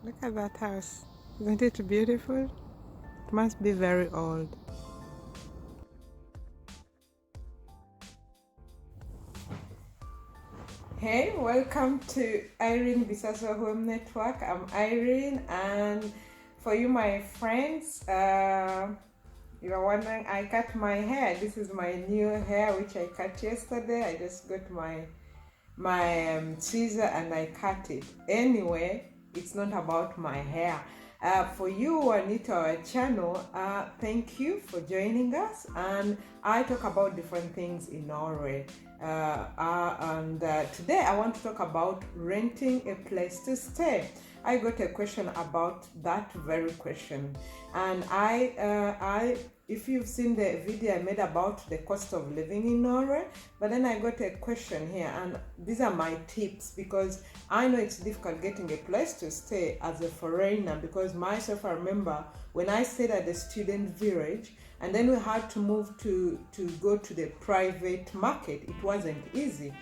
Look at that house. Isn't it beautiful? It must be very old. Hey, welcome to Irene Bisasso Hoemnetwork. I'm Irene, and for you, my friends, you are wondering, I cut my hair. This is my new hair, which I cut yesterday. I just got my scissor and I cut it. Anyway, it's not about my hair. For you who are new to our channel, thank you for joining us, and I talk about different things in Norway. And today I want to talk about renting a place to stay. I got a question about that very question, and if you've seen the video I made about the cost of living in Norway, but then I got a question here, and these are my tips, because I know it's difficult getting a place to stay as a foreigner, because myself, I remember when I stayed at the student village and then we had to move to go to the private market. It wasn't easy.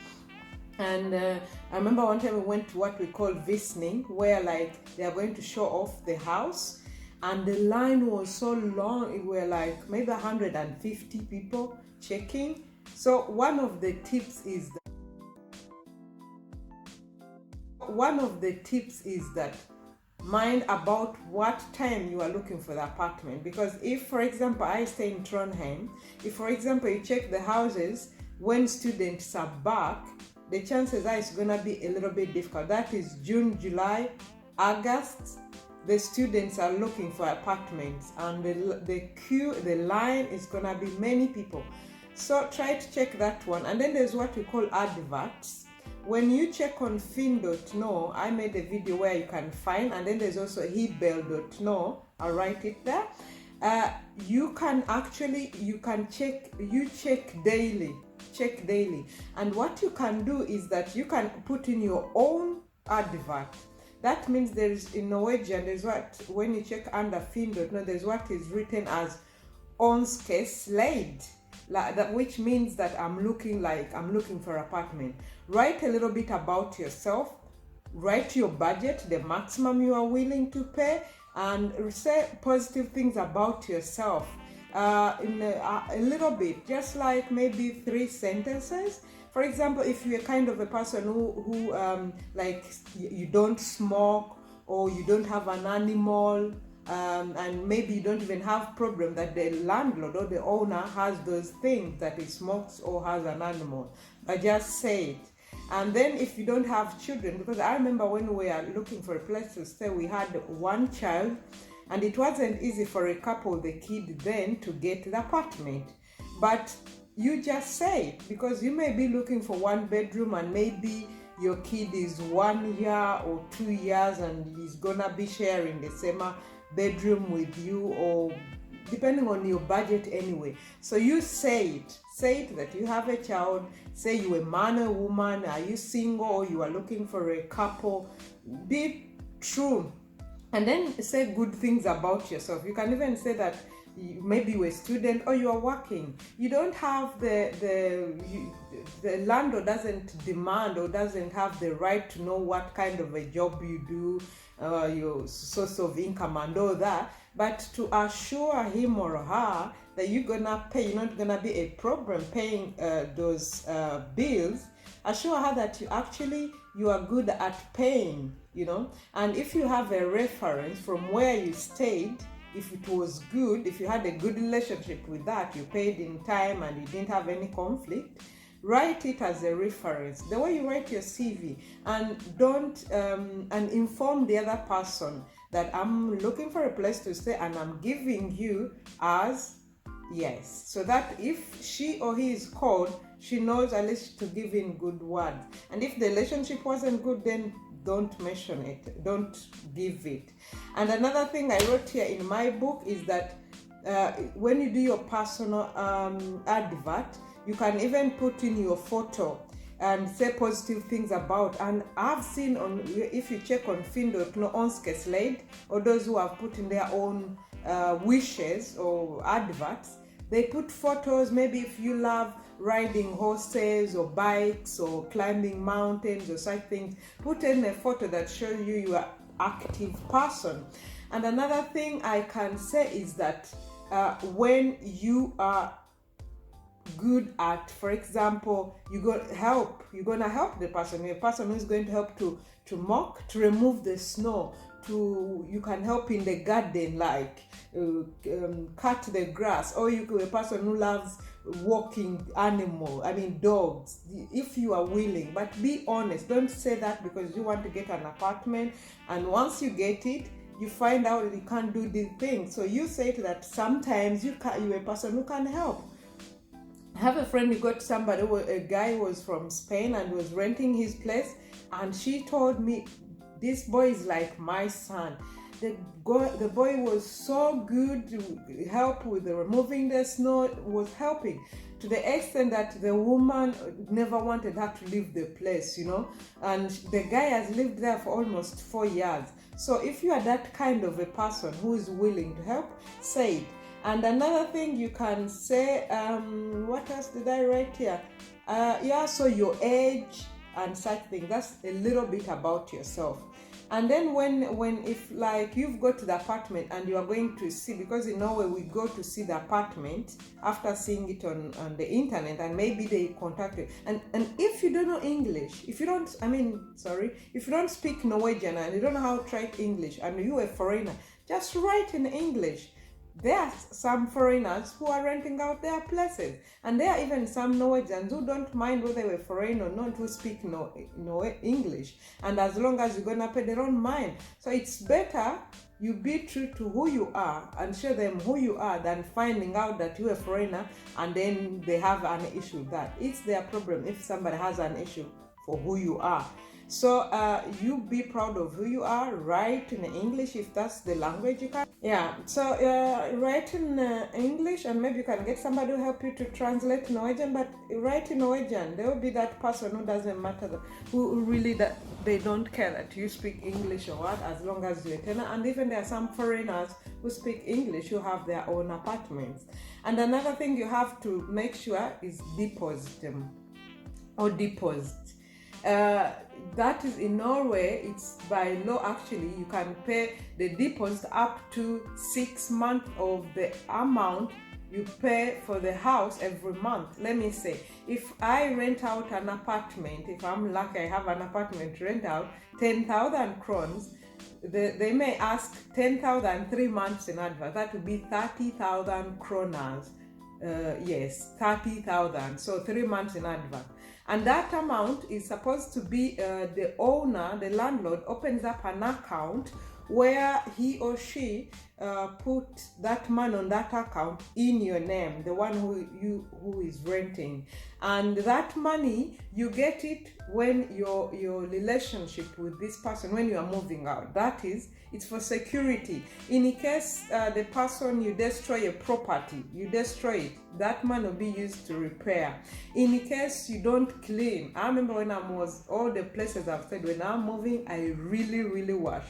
And I remember one time we went to what we call visiting, where like they are going to show off the house, and the line was so long. It were like maybe 150 people checking. So one of the tips is that mind about what time you are looking for the apartment, because if, for example, I stay in Trondheim, if, for example, you check the houses when students are back, the chances are it's gonna be a little bit difficult. That is June, July, August. The students are looking for apartments, and the line is gonna be many people. So try to check that one. And then there's what we call adverts. When you check on fin.no, I made a video where you can find, and then there's also hebel.no, I'll write it there. You can check daily. And what you can do is that you can put in your own advert. That means there's, in Norwegian, there's what, when you check under fin.no, there's what is written as onske that, which means that I'm looking for apartment. Write a little bit about yourself, write your budget, the maximum you are willing to pay, and say positive things about yourself in a little bit, just like maybe 3 sentences. For example, if you're kind of a person who like you don't smoke, or you don't have an animal, and maybe you don't even have problem that the landlord or the owner has those things, that he smokes or has an animal, but just say it. And then if you don't have children, because I remember when we were looking for a place to stay, we had one child, and it wasn't easy for a couple with a kid then to get the apartment. But you just say it, because you may be looking for 1 bedroom, and maybe your kid is 1 year or 2 years, and he's gonna be sharing the same bedroom with you, or depending on your budget anyway. So you say it that you have a child, say you're a man or woman, are you single, or you are looking for a couple. Be true, and then say good things about yourself. You can even say that maybe you're a student or you are working. You don't have the landlord doesn't demand or doesn't have the right to know what kind of a job you do, your source of income and all that, but to assure him or her that you're gonna pay, you're not gonna be a problem paying those bills. Assure her that you are good at paying, and if you have a reference from where you stayed, if it was good, if you had a good relationship with that, you paid in time and you didn't have any conflict, write it as a reference, the way you write your CV. And don't and inform the other person that I'm looking for a place to stay, and I'm giving you as yes, so that if she or he is called, she knows at least to give in good words. And if the relationship wasn't good, then don't mention it, don't give it. And another thing I wrote here in my book is that when you do your personal advert, you can even put in your photo and say positive things about. And I've seen if you check on fin.no, onske or those who have put in their own wishes or adverts, they put photos. Maybe if you love riding horses or bikes or climbing mountains or such things, put in a photo that shows you are active person. And another thing I can say is that when you are good at, for example, you're gonna help the person who's going to help to remove the snow, you can help in the garden, like cut the grass, or you could a person who loves walking dogs, if you are willing. But be honest, don't say that because you want to get an apartment, and once you get it, you find out that you can't do these things. So you say to that sometimes you're a person who can help. I have a friend who got somebody, a guy was from Spain and was renting his place, and she told me, this boy is like my son. The boy was so good to help with the removing the snow, was helping to the extent that the woman never wanted her to leave the place, and the guy has lived there for almost 4 years. So if you are that kind of a person who is willing to help, say it. And another thing you can say, what else did I write here? So your age and such things. That's a little bit about yourself. And then if like you've got to the apartment and you are going to see, because in Norway we go to see the apartment after seeing it on the internet, and maybe they contact you. And if you don't know English, if you don't speak Norwegian and you don't know how to write English, and you're a foreigner, just write in English. There are some foreigners who are renting out their places, and there are even some Norwegians who don't mind whether they were foreign or not, who speak no English, and as long as you're gonna pay, they don't mind. So it's better you be true to who you are and show them who you are than finding out that you're a foreigner and then they have an issue with that. It's their problem if somebody has an issue for who you are. So you be proud of who you are. Write in English if that's the language you can. Yeah, so write in English, and maybe you can get somebody to help you to translate Norwegian, but write in Norwegian. There will be that person who doesn't matter, who really that they don't care that you speak English or what, as long as you're a tenant. And even there are some foreigners who speak English who have their own apartments. And another thing you have to make sure is deposit. That is in Norway, it's by law actually, you can pay the deposit up to 6 months of the amount you pay for the house every month. Let me say, if I rent out an apartment, if I'm lucky I have an apartment to rent out, 10,000 crowns, they may ask 10,000 3 months in advance. That would be 30,000 kronas. Yes, 30,000. So 3 months in advance. And that amount is supposed to be the owner, the landlord, opens up an account where he or she put that money on that account in your name, the one who is renting. And that money, you get it when your relationship with this person, when you are moving out. That is, it's for security. In case the person, you destroy a property, you destroy it, that money will be used to repair. In case you don't clean, I remember when I was, all the places I've said, when I'm moving, I really wash.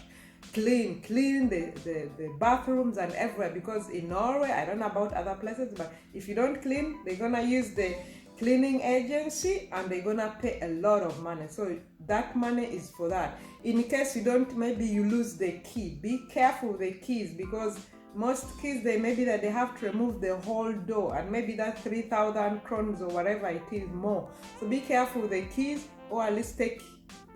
Clean the bathrooms and everywhere, because in Norway, I don't know about other places, but if you don't clean, they're gonna use the cleaning agency and they're gonna pay a lot of money. So that money is for that. In case you don't, maybe you lose the key, be careful with the keys, because most keys, they have to remove the whole door, and maybe that 3,000 crowns or whatever it is more. So be careful with the keys, or at least take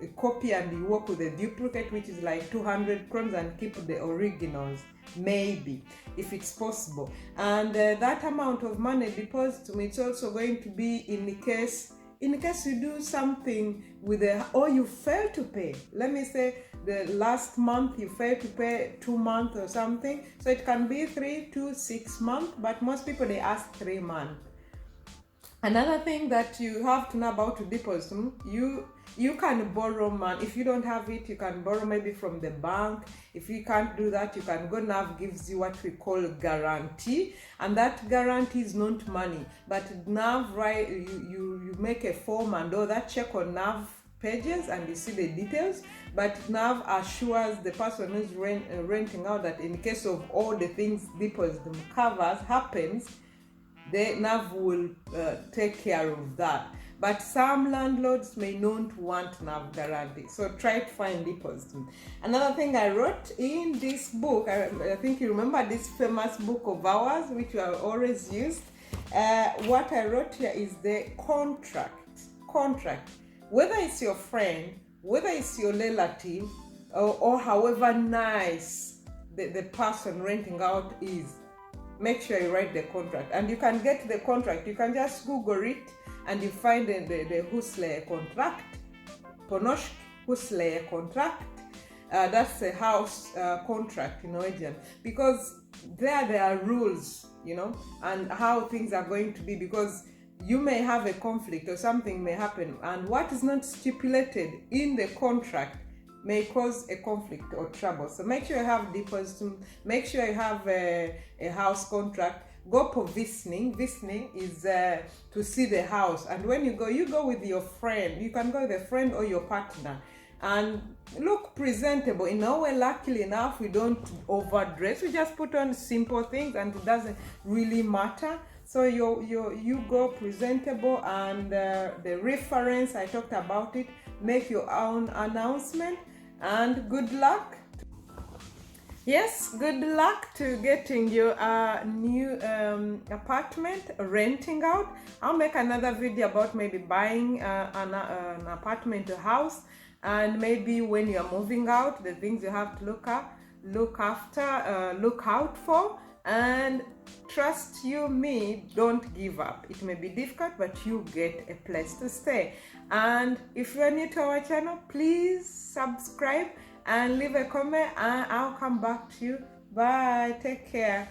a copy and you work with a duplicate, which is like 200 crowns, and keep the originals, maybe, if it's possible. And that amount of money deposited to me, it's also going to be in case you do something with or you fail to pay. Let me say the last month you fail to pay 2 months or something. So it can be 3 to 6 months, but most people, they ask 3 months. Another thing that you have to know about to deposit, you can borrow money. If you don't have it, you can borrow maybe from the bank. If you can't do that, you can go. NAV gives you what we call guarantee, and that guarantee is not money, but NAV, right? You make a form and all that, check on NAV pages and you see the details. But NAV assures the person who's renting out that in case of all the things deposit happens, the NAV will take care of that. but some landlords may not want Navdaradi. So try to find deposit. Another thing I wrote in this book, I think you remember this famous book of ours, which we have always used. What I wrote here is the contract. Whether it's your friend, whether it's your relative, or however nice the person renting out is, make sure you write the contract. And you can get the contract, you can just Google it and you find the Husleie contract, Ponoshk Husleie contract. That's a house contract in Norwegian, because there are rules, you know, and how things are going to be, because you may have a conflict or something may happen, and what is not stipulated in the contract may cause a conflict or trouble. So make sure you have deposit, make sure you have a house contract. Go for visning. Visning is to see the house, and when you go with your friend. You can go with a friend or your partner, and look presentable. In Norway, luckily enough, we don't overdress. We just put on simple things, and it doesn't really matter. So you go presentable, and the reference, I talked about it. Make your own announcement, and good luck. Yes, good luck to getting your new apartment, renting out. I'll make another video about maybe buying an apartment or house, and maybe when you're moving out, the things you have to look out for. And trust you me, don't give up. It may be difficult, but you get a place to stay. And if you're new to our channel, please subscribe and leave a comment, and I'll come back to you. Bye, take care.